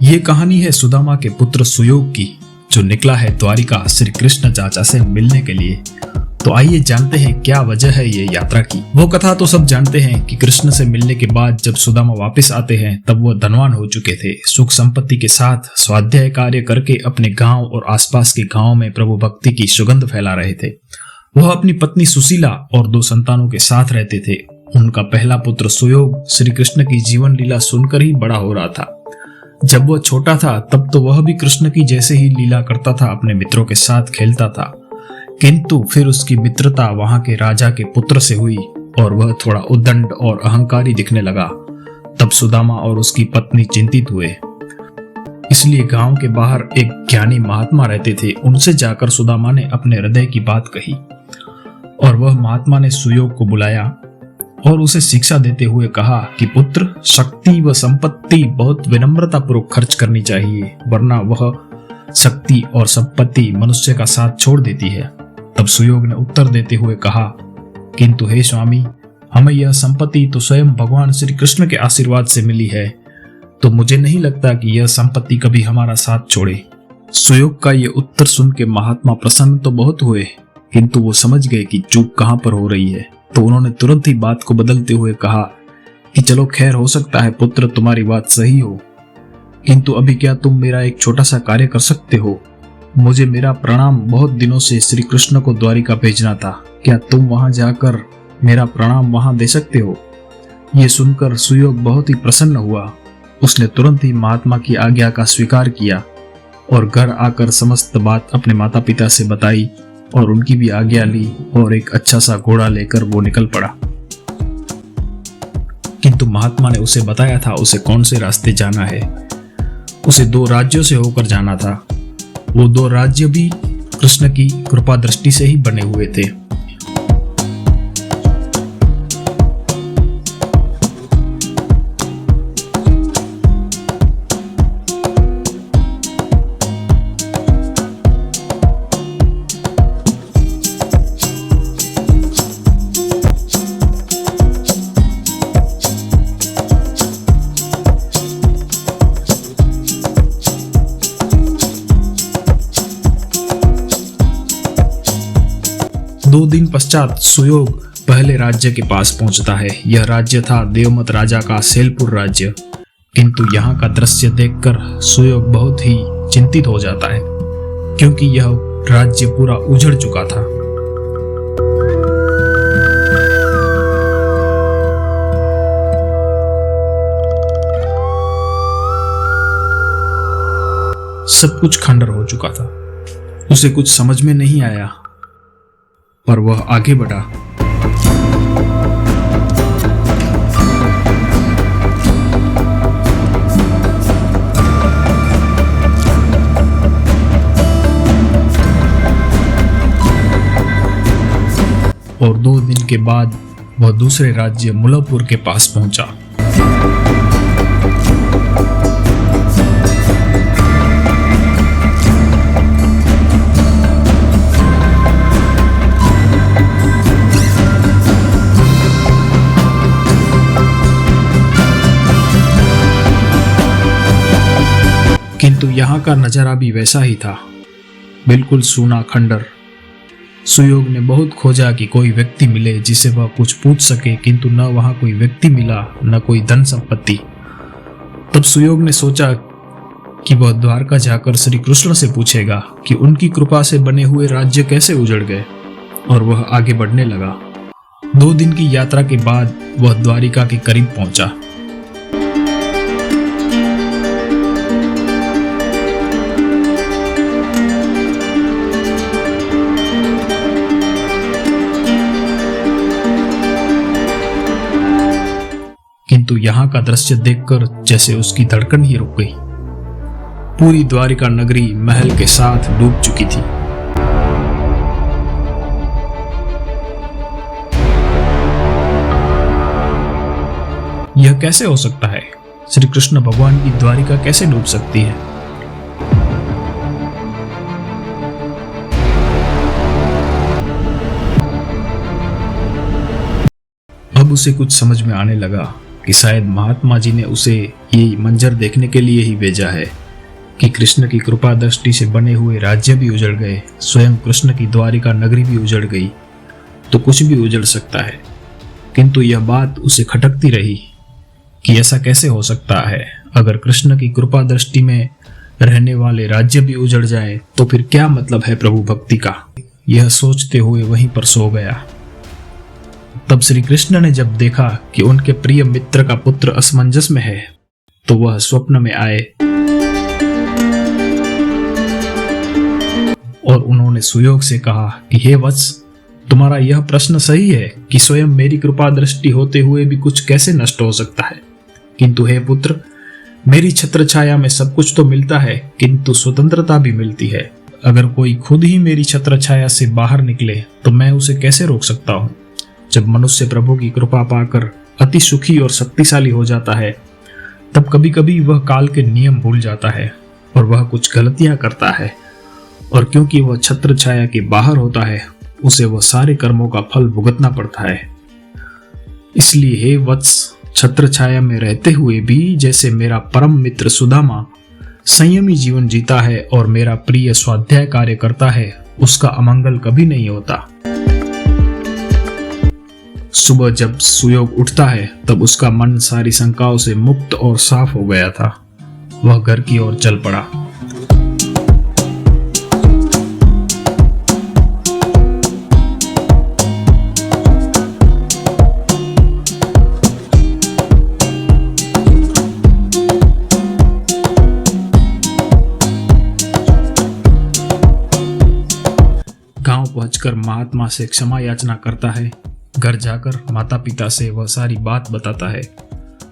ये कहानी है सुदामा के पुत्र सुयोग की, जो निकला है द्वारिका श्री कृष्ण चाचा से मिलने के लिए। तो आइए जानते हैं क्या वजह है ये यात्रा की। वो कथा तो सब जानते हैं कि कृष्ण से मिलने के बाद जब सुदामा वापस आते हैं तब वो धनवान हो चुके थे। सुख संपत्ति के साथ स्वाध्याय कार्य करके अपने गांव और आसपास के गांव में प्रभु भक्ति की सुगंध फैला रहे थे। वह अपनी पत्नी सुशीला और 2 संतानों के साथ रहते थे। उनका पहला पुत्र सुयोग श्री कृष्ण की जीवन लीला सुनकर ही बड़ा हो रहा था। जब वह छोटा था तब तो वह भी कृष्ण की जैसे ही लीला करता था, अपने मित्रों के साथ खेलता था। किंतु फिर उसकी मित्रता वहां के राजा के पुत्र से हुई और वह थोड़ा उद्दंड और अहंकारी दिखने लगा। तब सुदामा और उसकी पत्नी चिंतित हुए। इसलिए गांव के बाहर एक ज्ञानी महात्मा रहते थे। उनसे जाकर सुदामा ने अपने हृदय की बात कही और वह महात्मा ने सुयोग को बुलाया और उसे शिक्षा देते हुए कहा कि पुत्र, शक्ति व संपत्ति बहुत विनम्रता पूर्वक खर्च करनी चाहिए, वरना वह शक्ति और संपत्ति मनुष्य का साथ छोड़ देती है। तब सुयोग ने उत्तर देते हुए कहा, किंतु हे स्वामी, हमें यह संपत्ति तो स्वयं भगवान श्री कृष्ण के आशीर्वाद से मिली है, तो मुझे नहीं लगता कि यह संपत्ति कभी हमारा साथ छोड़े। सुयोग का यह उत्तर सुन के महात्मा प्रसन्न तो बहुत हुए, किंतु वो समझ गए कि चूक कहां पर हो रही है। तो उन्होंने तुरंत ही बात को बदलते हुए कहा कि चलो खैर, हो सकता है पुत्र तुम्हारी बात सही हो, किंतु अभी क्या तुम मेरा एक छोटा सा कार्य कर सकते हो? मुझे मेरा प्रणाम बहुत दिनों से श्री कृष्ण को द्वारिका भेजना था, क्या तुम वहां जाकर मेरा प्रणाम वहां दे सकते हो? ये सुनकर सुयोग बहुत ही प्रसन्न हुआ। उसने तुरंत ही महात्मा की आज्ञा का स्वीकार किया और घर आकर समस्त बात अपने माता पिता से बताई और उनकी भी आज्ञा ली और एक अच्छा सा घोड़ा लेकर वो निकल पड़ा। किंतु महात्मा ने उसे बताया था उसे कौन से रास्ते जाना है। उसे 2 राज्यों से होकर जाना था। वो 2 राज्य भी कृष्ण की कृपा दृष्टि से ही बने हुए थे। दो दिन पश्चात सुयोग पहले राज्य के पास पहुंचता है। यह राज्य था देवमत राजा का सेलपुर राज्य। किंतु यहाँ का दृश्य देखकर सुयोग बहुत ही चिंतित हो जाता है, क्योंकि यह राज्य पूरा उजड़ चुका था। सब कुछ खंडर हो चुका था। उसे कुछ समझ में नहीं आया, पर वह आगे बढ़ा। और 2 दिन के बाद वह दूसरे राज्य मुल्लापुर के पास पहुंचा। किंतु यहाँ का नजारा भी वैसा ही था, बिल्कुल सूना खंडर। सुयोग ने बहुत खोजा कि कोई व्यक्ति मिले जिसे वह कुछ पूछ सके, किंतु न वहां कोई व्यक्ति मिला, न कोई धन संपत्ति। तब सुयोग ने सोचा कि वह द्वारका जाकर श्री कृष्ण से पूछेगा कि उनकी कृपा से बने हुए राज्य कैसे उजड़ गए, और वह आगे बढ़ने लगा। 2 दिन की यात्रा के बाद वह द्वारिका के करीब पहुंचा। किंतु यहाँ का दृश्य देखकर जैसे उसकी धड़कन ही रुक गई। पूरी द्वारिका नगरी महल के साथ डूब चुकी थी। यह कैसे हो सकता है? श्री कृष्ण भगवान की द्वारिका कैसे डूब सकती है? अब उसे कुछ समझ में आने लगा कि शायद महात्मा जी ने उसे ये मंजर देखने के लिए ही भेजा है कि कृष्ण की कृपा दृष्टि से बने हुए राज्य भी उजड़ गए, स्वयं कृष्ण की द्वारिका नगरी भी उजड़ गई, तो कुछ भी उजड़ सकता है। किंतु यह बात उसे खटकती रही कि ऐसा कैसे हो सकता है। अगर कृष्ण की कृपा दृष्टि में रहने वाले राज्य भी उजड़ जाए तो फिर क्या मतलब है प्रभु भक्ति का। यह सोचते हुए वहीं पर सो गया। तब श्री कृष्ण ने जब देखा कि उनके प्रिय मित्र का पुत्र असमंजस में है तो वह स्वप्न में आए और उन्होंने सुयोग से कहा कि हे वत्स, तुम्हारा यह प्रश्न सही है कि स्वयं मेरी कृपा दृष्टि होते हुए भी कुछ कैसे नष्ट हो सकता है। किंतु हे पुत्र, मेरी छत्र छाया में सब कुछ तो मिलता है किंतु स्वतंत्रता भी मिलती है। अगर कोई खुद ही मेरी छत्र छाया से बाहर निकले तो मैं उसे कैसे रोक सकता हूँ। जब मनुष्य प्रभु की कृपा पाकर अति सुखी और शक्तिशाली हो जाता है तब कभी कभी वह काल के नियम भूल जाता है और वह कुछ गलतियां करता है, और क्योंकि वह छत्र छाया के बाहर होता है उसे वह सारे कर्मों का फल भुगतना पड़ता है। इसलिए हे वत्स, छत्र छाया में रहते हुए भी जैसे मेरा परम मित्र सुदामा संयमी जीवन जीता है और मेरा प्रिय स्वाध्याय कार्य करता है, उसका अमंगल कभी नहीं होता। सुबह जब सुयोग उठता है तब उसका मन सारी शंकाओं से मुक्त और साफ हो गया था। वह घर की ओर चल पड़ा। गांव पहुंचकर महात्मा से क्षमा याचना करता है। घर जाकर माता पिता से वह सारी बात बताता है।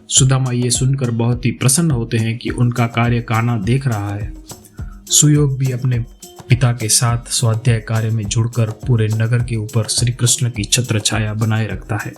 सुदामा ये सुनकर बहुत ही प्रसन्न होते हैं कि उनका कार्य कान्हा देख रहा है। सुयोग भी अपने पिता के साथ स्वाध्याय कार्य में जुड़कर पूरे नगर के ऊपर श्री कृष्ण की छत्र छाया बनाए रखता है।